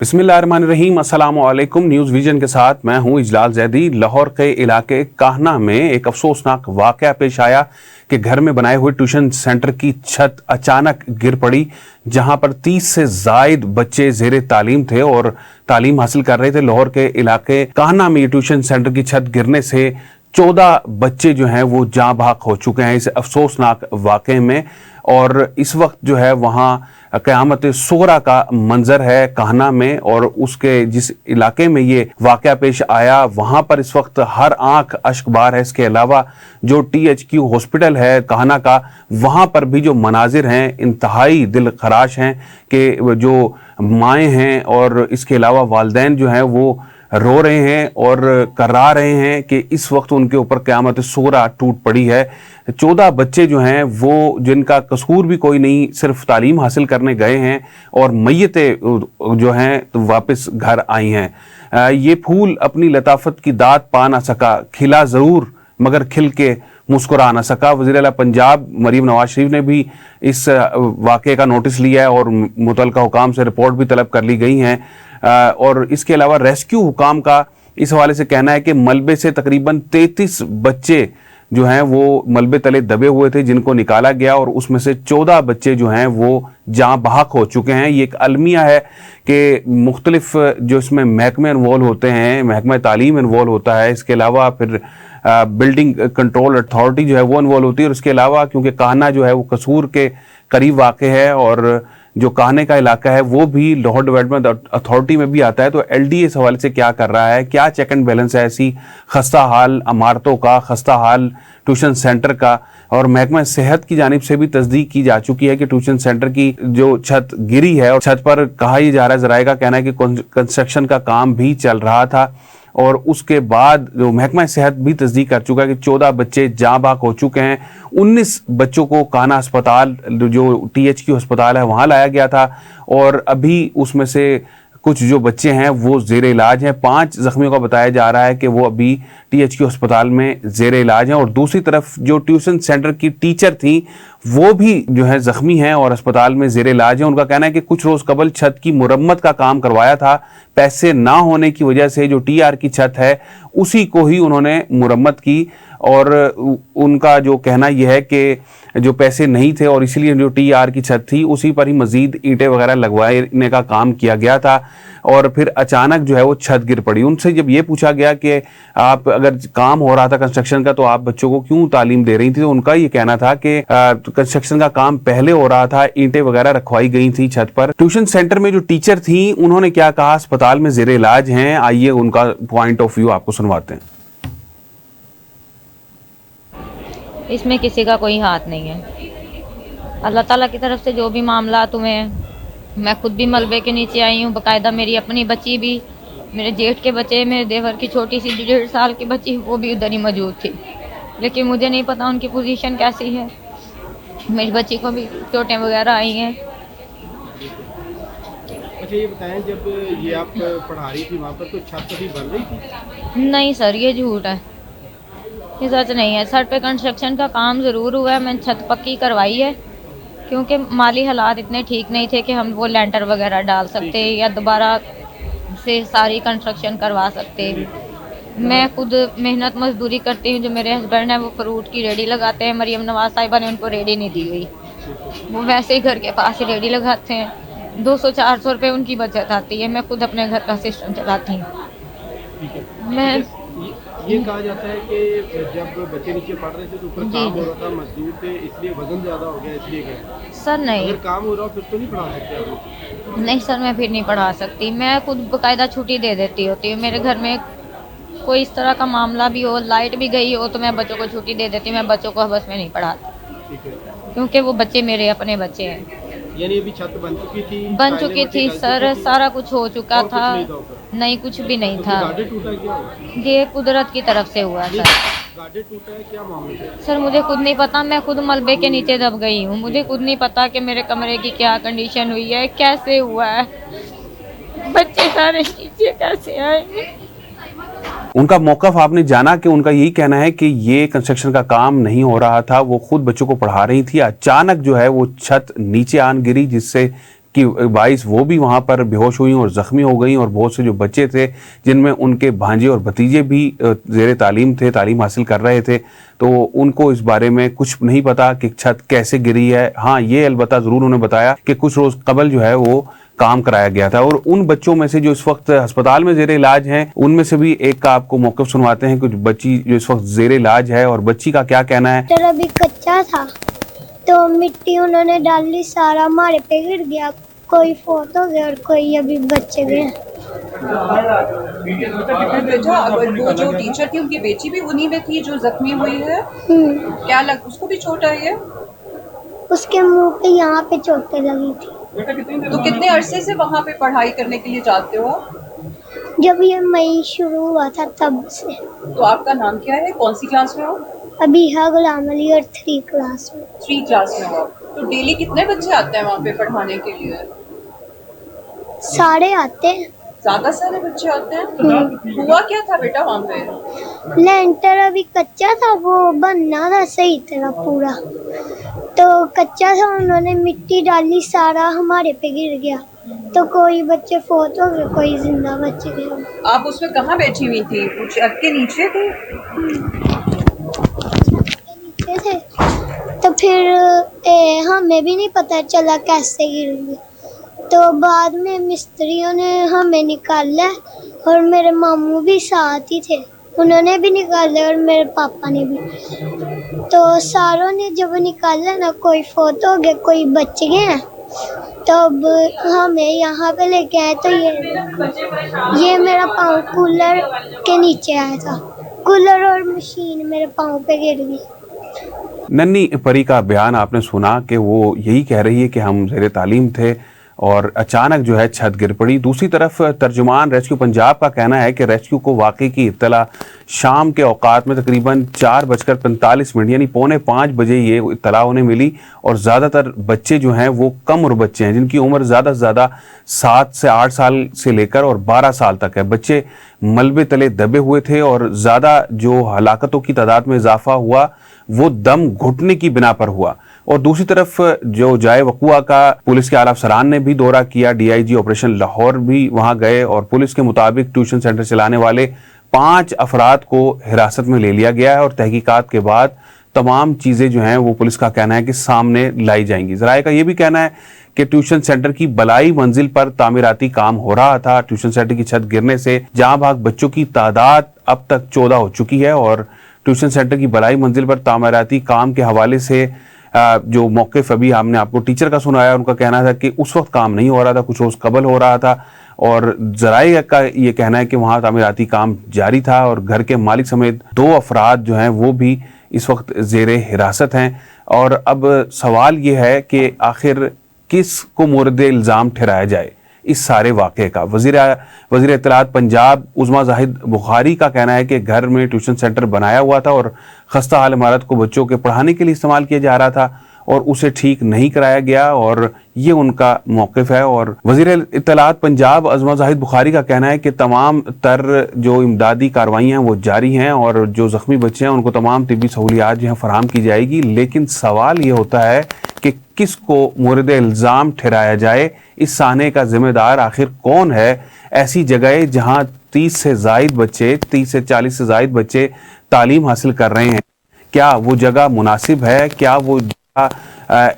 बिस्मिल्लाहिर्रहमानिर्रहीम, अस्सलाम वालेकुम। न्यूज़ विजन के साथ मैं हूं इजलाल जैदी। लाहौर के इलाके काहना में एक अफसोसनाक वाक़या पेश आया कि घर में बनाए हुए ट्यूशन सेंटर की छत अचानक गिर पड़ी, जहां पर 30 से ज़ायद बच्चे ज़ेरे तालीम थे और तालीम हासिल कर रहे थे। लाहौर के इलाके काहना में ये ट्यूशन सेंटर की छत गिरने से 14 बच्चे जो हैं वो जाँ बहक हो चुके हैं इस अफसोसनाक वाक़े में। और इस वक्त जो है वहाँ क़यामत सुग़रा का मंजर है काहना में, और उसके जिस इलाके में ये वाक़या पेश आया वहाँ पर इस वक्त हर आंख अश्कबार है। इसके अलावा जो THQ हॉस्पिटल है काहना का, वहाँ पर भी जो मनाजिर हैं इंतहाई दिल खराश हैं कि जो माएँ हैं और इसके अलावा वालिदैन जो हैं वो रो रहे हैं और कर्रा रहे हैं कि इस वक्त उनके ऊपर क़यामत सुग़रा टूट पड़ी है। 14 बच्चे जो हैं वो जिनका कसूर भी कोई नहीं, सिर्फ तालीम हासिल करने गए हैं और मैयतें जो हैं तो वापस घर आई हैं। ये फूल अपनी लताफत की दाद पा ना सका, खिला ज़रूर मगर खिल के मुस्कुरा ना सका। वज़ीर आला पंजाब मरीम नवाज शरीफ ने भी इस वाक़े का नोटिस लिया है और मुतल्लिका हुकाम से रिपोर्ट भी तलब कर ली गई हैं। और इसके अलावा रेस्क्यू हुकाम का इस हवाले से कहना है कि मलबे से तकरीबन 33 बच्चे जो हैं वो मलबे तले दबे हुए थे जिनको निकाला गया, और उसमें से 14 बच्चे जो हैं वो जाँ बहक हो चुके हैं। ये एक अलमिया है कि मुख्तलिफ जो इसमें महकमे इन्वॉल्व होते हैं, महकमा तालीम इन्वॉल्व होता है, इसके अलावा फिर बिल्डिंग कंट्रोल अथॉरिटी जो है वो इन्वॉल्व होती है, और इसके अलावा क्योंकि काहना जो है वो कसूर के करीब वाक़ है और जो काहने का इलाका है वो भी लाहौर डेवलपमेंट अथॉरिटी में भी आता है, तो LDA इस हवाले से क्या कर रहा है, क्या चेक एंड बैलेंस है ऐसी खस्ता हाल इमारतों का, खस्ता हाल ट्यूशन सेंटर का। और महकमा सेहत की जानिब से भी तस्दीक की जा चुकी है कि ट्यूशन सेंटर की जो छत गिरी है, और छत पर कहा ही जा रहा है, ज़राए का कहना है कि कंस्ट्रक्शन का काम भी चल रहा था, और उसके बाद जो महकमा सेहत भी तस्दीक कर चुका है कि 14 बच्चे जाँ बहक हो चुके हैं। 19 बच्चों को काहना अस्पताल जो THQ अस्पताल है वहाँ लाया गया था, और अभी उसमें से कुछ जो बच्चे हैं वो ज़ेर इलाज हैं। 5 ज़ख्मियों का बताया जा रहा है कि वो अभी THQ अस्पताल में ज़ेर इलाज हैं, और दूसरी तरफ जो ट्यूशन सेंटर की टीचर थी वो भी जो है ज़ख्मी हैं और अस्पताल में ज़ेर इलाज हैं। उनका कहना है कि कुछ रोज़ कबल छत की मुरम्मत का काम करवाया था, पैसे ना होने की वजह से जो TR की छत है उसी को ही उन्होंने मुरम्मत की, और उनका जो कहना यह है कि जो पैसे नहीं थे और इसीलिए जो TR की छत थी उसी पर ही मज़ीद ईंटें वगैरह लगवाने का काम किया गया था, और फिर अचानक जो है वो छत गिर पड़ी। उनसे जब ये पूछा गया कि आप अगर काम हो रहा था कंस्ट्रक्शन का तो आप बच्चों को क्यों तालीम दे रही थी, तो उनका ये कहना था कि कंस्ट्रक्शन का काम पहले हो रहा था, ईंटें वगैरह रखवाई गई थी छत पर। ट्यूशन सेंटर में जो टीचर थी उन्होंने क्या कहा, अस्पताल में ज़ेर इलाज हैं, आइए उनका पॉइंट ऑफ व्यू आपको सुनवाते हैं। इसमें किसी का कोई हाथ नहीं है, अल्लाह ताला की तरफ से जो भी मामला हुए हैं। मैं खुद भी मलबे के नीचे आई हूँ, बाकायदा मेरी अपनी बच्ची भी, मेरे जेठ के बच्चे, मेरे देवर की छोटी सी 1.5 साल की बच्ची वो भी उधर ही मौजूद थी, लेकिन मुझे नहीं पता उनकी पोजीशन कैसी है। मेरी बच्ची को भी चोटें वगैरह आई हैं। अच्छा ये बताएं, जब ये आप पढ़ा रही थी वहाँ पर तो छत अभी बन रही थी? नहीं सर, ये झूठ है, ये सच नहीं है। सर पे कंस्ट्रक्शन का काम ज़रूर हुआ है, मैंने छत पक्की करवाई है क्योंकि माली हालात इतने ठीक नहीं थे कि हम वो लेंटर वगैरह डाल सकते या दोबारा से सारी कंस्ट्रक्शन करवा सकते। मैं खुद मेहनत मजदूरी करती हूँ, जो मेरे हस्बैंड हैं वो फ्रूट की रेडी लगाते हैं। मरीम नवाज साहिबा ने उनको रेडी नहीं दी हुई, वो वैसे ही घर के पास ही रेडी लगाते हैं। 200-400 रुपये उनकी बचत आती है, मैं खुद अपने घर का सिस्टम चलाती हूँ। मैं ये कहा जाता है कि जब बच्चे नीचे पढ़ रहे थे तो ऊपर काम हो रहा था, मजदूर थे, इसलिए वजन ज़्यादा हो गया, इसलिए क्या? सर नहीं, अगर काम हो रहा हो फिर तो नहीं पढ़ा सकते आप? नहीं सर, मैं फिर नहीं पढ़ा सकती। मैं खुद बाकायदा छुट्टी दे देती होती हूँ। मेरे घर में कोई इस तरह का मामला भी हो, लाइट भी गई हो, तो मैं बच्चों को छुट्टी दे देती हूँ। मैं बच्चों को बस में नहीं पढ़ाती क्योंकि वो बच्चे मेरे अपने बच्चे हैं। यानी अभी छत बन चुकी थी? बन चुकी थी सर, सारा कुछ हो चुका था। नहीं, कुछ भी नहीं था। गार्डर टूटा क्या हुआ? ये कुदरत की तरफ से हुआ सर। गार्डर टूटा है, क्या मामला है? सर मुझे खुद नहीं पता, मैं खुद मलबे के नीचे दब गई हूँ। मुझे खुद नहीं पता कि मेरे कमरे की क्या कंडीशन हुई है, कैसे हुआ है, बच्चे सारे नीचे कैसे आएंगे। उनका मौक़िफ़ आपने जाना कि उनका यही कहना है कि ये कंस्ट्रक्शन का काम नहीं हो रहा था, वो खुद बच्चों को पढ़ा रही थी, अचानक जो है वो छत नीचे आन गिरी जिससे कि बाइस वो भी वहाँ पर बेहोश हुई और ज़ख्मी हो गई, और बहुत से जो बच्चे थे जिनमें उनके भांजे और भतीजे भी ज़ेरे तालीम थे, तालीम हासिल कर रहे थे, तो उनको इस बारे में कुछ नहीं पता कि छत कैसे गिरी है। हाँ, ये अलबत्ता ज़रूर उन्होंने बताया कि कुछ रोज़ कबल जो है वो काम कराया गया था। और उन बच्चों में से जो इस वक्त अस्पताल में ज़ेरे इलाज हैं, उनमें से भी एक का आपको मौक़िफ़ सुनवाते हैं। कुछ बच्ची जो इस वक्त ज़ेरे इलाज है और बच्ची का क्या कहना है। टमाटर अभी कच्चा था तो मिट्टी उन्होंने डाली, सारा हमारे पे गिर गया, कोई फोत हो गया और कोई अभी बच गए। बेटा, अगर वो जो टीचर थी उनकी बेटी भी उन्हीं में थी जो जख्मी हुई है, क्या लग उसको भी चोट आई है? उसके मुंह पे यहाँ पे चोटें लगी थी। तो कितने अरसे से वहाँ पे पढ़ाई करने के लिए जाते हो आप? जब ये मई शुरू हुआ था तब से। तो आपका नाम क्या है, कौन सी क्लास में हो? अभी है गुलाम अली और 3 क्लास में। 3 क्लास में हो आप। तो डेली कितने बच्चे आते हैं वहाँ पे पढ़ाने के लिए? सारे आते हैं। ज्यादा सारे बच्चे आते हैं। हुआ क्या था बेटा वहाँ पे? लेंटर अभी कच्चा था, वो बनना था सही तरह पूरा, तो कच्चा था, उन्होंने मिट्टी डाली, सारा हमारे पे गिर गया, तो कोई बच्चे फोत हो गए, कोई जिंदा बच गए। आप उसमें कहाँ बैठी हुई थी? छत के नीचे थी? नीचे थे, तो फिर हमें भी नहीं पता चला कैसे गिर गई। तो बाद में मिस्त्रियों ने हमें निकाला और मेरे मामू भी साथ ही थे, उन्होंने भी निकाला और मेरे पापा ने भी। तो सारों ने जब निकाला ना, कोई फोत हो गया, कोई बच गए। तब हमें यहाँ पे लेके आए तो ये मेरा पाँव कूलर के नीचे आया था, कूलर और मशीन मेरे पाँव पे गिर गई। नन्ही परी का बयान आपने सुना कि वो यही कह रही है कि हम ज़ेरे तालीम थे और अचानक जो है छत गिर पड़ी। दूसरी तरफ तर्जुमान रेस्क्यू पंजाब का कहना है कि रेस्क्यू को वाक़ई की इत्तला शाम के औकात में तकरीबन 4:45 यानी 4:45 बजे ये इत्तला उन्हें मिली, और ज़्यादातर बच्चे जो हैं वो कम उम्र बच्चे हैं, जिनकी उम्र ज़्यादा से ज़्यादा 7 से 8 साल से लेकर और 12 साल तक है। बच्चे मलबे तले दबे हुए थे और ज़्यादा जो हलाकतों की तादाद में इजाफा हुआ वो दम घुटने की बिना पर हुआ। और दूसरी तरफ जो जाए वक़ुआ का पुलिस के आला अफसरान ने भी दौरा किया, DIG ऑपरेशन लाहौर भी वहां गए, और पुलिस के मुताबिक ट्यूशन सेंटर चलाने वाले 5 अफराद को हिरासत में ले लिया गया है और तहकीकात के बाद तमाम चीज़ें जो हैं वो पुलिस का कहना है कि सामने लाई जाएंगी। ज़राए का ये भी कहना है कि ट्यूशन सेंटर की बलाई मंजिल पर तामीराती काम हो रहा था। ट्यूशन सेंटर की छत गिरने से जहां भाग बच्चों की तादाद अब तक 14 हो चुकी है, और ट्यूशन सेंटर की बलाई मंजिल पर तामीराती काम के हवाले से जो मौक़िफ़ अभी हमने आपको टीचर का सुनाया, उनका कहना था कि उस वक्त काम नहीं हो रहा था, कुछ रोज़ कबल हो रहा था, और ज़राए का ये कहना है कि वहाँ तामीराती काम जारी था और घर के मालिक समेत 2 अफराद जो हैं वो भी इस वक्त ज़ेरे हिरासत हैं। और अब सवाल ये है कि आखिर किस को मोरद इल्ज़ाम ठहराया जाए इस सारे वाक़े का। वज़ीर इत्तलात पंजाब उज़मा ज़ाहिद बुखारी का कहना है कि घर में ट्यूशन सेंटर बनाया हुआ था और खस्ता हाल इमारत को बच्चों के पढ़ाने के लिए इस्तेमाल किया जा रहा था और उसे ठीक नहीं कराया गया, और ये उनका मौक़िफ़ है। और वज़ीर इत्तलात पंजाब उज़मा ज़ाहिद बुखारी का कहना है कि तमाम तर जो इमदादी कार्रवाइयाँ हैं वो जारी हैं और जो ज़ख्मी बच्चे हैं उनको तमाम तिब्बी सहूलियात जो हैं फ़राहम की जाएगी। लेकिन सवाल ये होता है कि किस को मोरद इल्ज़ाम ठहराया जाए, इस साने का ज़िम्मेदार आखिर कौन है। ऐसी जगह जहाँ 30 से ज़ायद बच्चे, 30 से 40 से ज़ायद बच्चे तालीम हासिल कर रहे हैं, क्या वो जगह मुनासिब है? क्या वो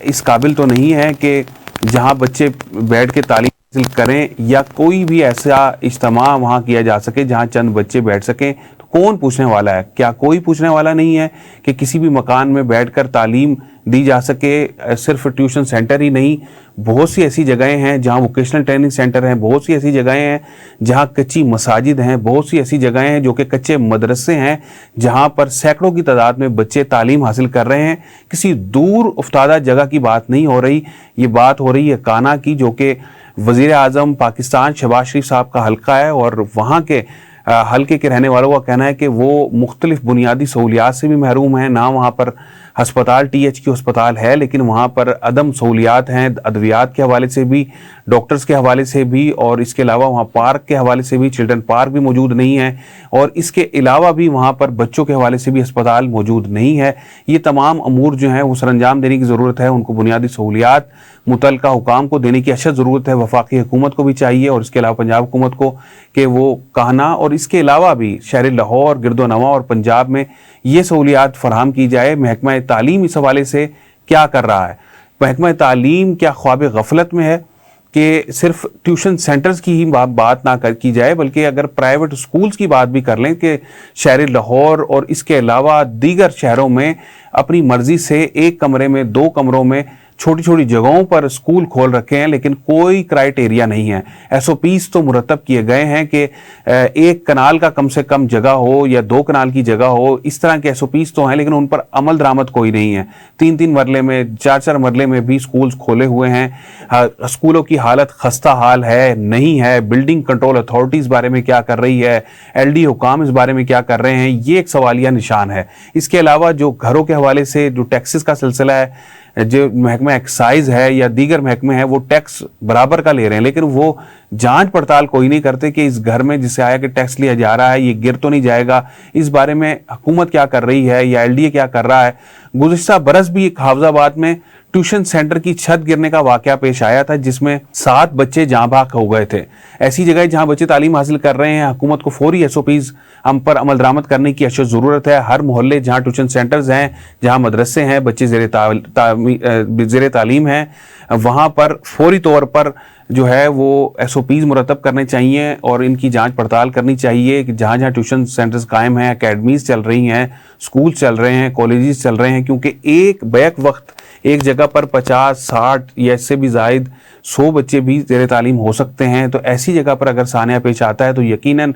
इस काबिल तो नहीं है कि जहां बच्चे बैठ के तालीम हासिल करें, या कोई भी ऐसा इज्तिमा वहां किया जा सके जहां चंद बच्चे बैठ सकें? तो कौन पूछने वाला है? क्या कोई पूछने वाला नहीं है कि किसी भी मकान में बैठकर तालीम दी जा सके? सिर्फ ट्यूशन सेंटर ही नहीं, बहुत सी ऐसी जगहें हैं जहां वोकेशनल ट्रेनिंग सेंटर हैं, बहुत सी ऐसी जगहें हैं जहां कच्ची मसाजिद हैं, बहुत सी ऐसी जगहें हैं जो कि कच्चे मदरसे हैं जहां पर सैकड़ों की तादाद में बच्चे तालीम हासिल कर रहे हैं। किसी दूर उफ्तादा जगह की बात नहीं हो रही, ये बात हो रही है काना की, जो कि वज़ीर आज़म पाकिस्तान शहबाज शरीफ साहब का हल्का है, और वहाँ के हल्के के रहने वालों का कहना है कि वो मुख्तलिफ बुनियादी सहूलियात से भी महरूम हैं। ना वहाँ पर हस्पताल THQ अस्पताल है, लेकिन वहाँ पर अदम सहूलियात हैं, अद्वियात के हवाले से भी, डॉक्टर्स के हवाले से भी, और इसके अलावा वहाँ पार्क के हवाले से भी, चिल्ड्रन पार्क भी मौजूद नहीं है, और इसके अलावा भी वहाँ पर बच्चों के हवाले से भी अस्पताल मौजूद नहीं है। ये तमाम अमूर जो हैं वो सरअंजाम देने की ज़रूरत है, उनको बुनियादी सहूलियात मुतलका हुकाम को देने की अशद ज़रूरत है। वफाकी हुकूमत को भी चाहिए और इसके अलावा पंजाब हुकूमत को कि वो काहना और इसके अलावा भी शहर लाहौर, गिरदोनवा और पंजाब में ये सहूलियात फराहम की जाए। महकमा तालीम इस हवाले से क्या कर रहा है? महकमा तालीम क्या ख्वाब गफलत में है कि सिर्फ ट्यूशन सेंटर्स की ही बात ना की जाए, बल्कि अगर प्राइवेट स्कूल्स की बात भी कर लें कि शहर लाहौर और इसके अलावा दीगर शहरों में अपनी मर्जी से एक कमरे में, 2 कमरों में, छोटी छोटी जगहों पर स्कूल खोल रखे हैं, लेकिन कोई क्राइटेरिया नहीं है। SOPs तो मुरतब किए गए हैं कि 1 कनाल का कम से कम जगह हो या 2 कनाल की जगह हो, इस तरह के SOPs तो हैं, लेकिन उन पर अमल दरामद कोई नहीं है। 3-3 मरले में, 4-4 मरले में भी स्कूल्स खोले हुए हैं। स्कूलों की हालत खस्ता हाल है, नहीं है। बिल्डिंग कंट्रोल अथॉरिटी इस बारे में क्या कर रही है, LD हुकाम इस बारे में क्या कर रहे हैं, ये एक सवालिया निशान है। इसके अलावा जो घरों के हवाले से जो टैक्सेस का सिलसिला है, जो महकमा एक्साइज है या दीगर महकमे हैं, वो टैक्स बराबर का ले रहे हैं, लेकिन वो जांच पड़ताल कोई नहीं करते कि इस घर में जिससे आया कि टैक्स लिया जा रहा है ये गिर तो नहीं जाएगा। इस बारे में हुकूमत क्या कर रही है या LDA क्या कर रहा है? गुज़िश्ता बरस भी एक हाफजाबाद में ट्यूशन सेंटर की छत गिरने का वाकया पेश आया था, जिसमें 7 बच्चे जाँ भाग हो गए थे। ऐसी जगह जहां बच्चे तालीम हासिल कर रहे हैं, हुकूमत को फौरी SOPs हम पर अमल दरामद करने की अशद ज़रूरत है। हर मोहल्ले जहां ट्यूशन सेंटर्स हैं, जहां मदरसे हैं, बच्चे ज़ेर तालीम हैं, वहां पर फौरी तौर पर जो है वो SOPs मुरतब करने चाहिए और इनकी जांच पड़ताल करनी चाहिए कि जहाँ जहाँ ट्यूशन सेंटर्स कायम हैं, अकेडमीज़ चल रही हैं, स्कूल चल रहे हैं, कॉलेजेस चल रहे हैं, क्योंकि एक बैक वक्त एक जगह पर 50, 60 या इससे भी ज़ायद 100 बच्चे भी ज़ेर तालीम हो सकते हैं। तो ऐसी जगह पर अगर सानिया पेश आता है तो यकीनन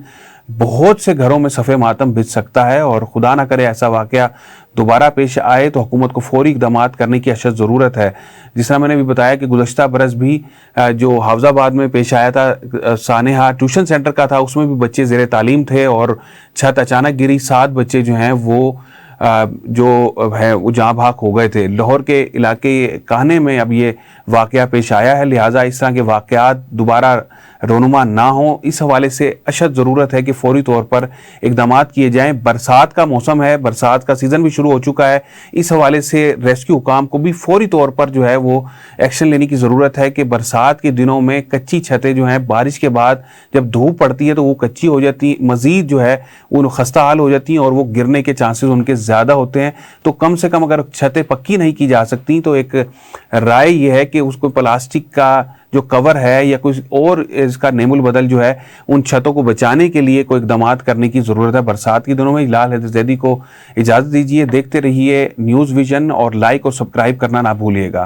बहुत से घरों में सफ़े मातम बिछ सकता है, और खुदा ना करे ऐसा वाक़या दोबारा पेश आए तो हुकूमत को फौरी इक़दामात करने की अशद ज़रूरत है। जिस तरह मैंने भी बताया कि गुज़श्ता बरस भी जो हाफजाबाद में पेश आया था, सानेहा ट्यूशन सेंटर का था, उसमें भी बच्चे ज़ेर तालीम थे और छत अचानक गिरी। 7 बच्चे जो हैं वो जो है वो जहाँ भाग हो गए थे। लाहौर के इलाके काहने में अब ये वाक़या पेश आया है, लिहाजा इस तरह के वाक़यात दोबारा रोनुमा ना हो, इस हवाले से अशद ज़रूरत है कि फौरी तौर पर इक़दामात किए जाएँ। बरसात का मौसम है, बरसात का सीज़न भी शुरू हो चुका है, इस हवाले से रेस्क्यू हुकाम को भी फौरी तौर पर जो है वो एक्शन लेने की ज़रूरत है कि बरसात के दिनों में कच्ची छतें जो हैं बारिश के बाद जब धूप पड़ती है तो वो कच्ची हो जाती, मज़ीद जो है वो खस्ता हाल हो जाती हैं और वो गिरने के चांसेस उनके ज़्यादा होते हैं। तो कम से कम अगर छतें पक्की नहीं की जा सकती तो एक राय ये है कि उसको प्लास्टिक का जो कवर है या कुछ और इसका नेमुल बदल जो है उन छतों को बचाने के लिए कोई इक़दामात करने की ज़रूरत है बरसात के दिनों में। इजलाल हैदर ज़ैदी को इजाज़त दीजिए। देखते रहिए न्यूज़ विजन और लाइक और सब्सक्राइब करना ना भूलिएगा।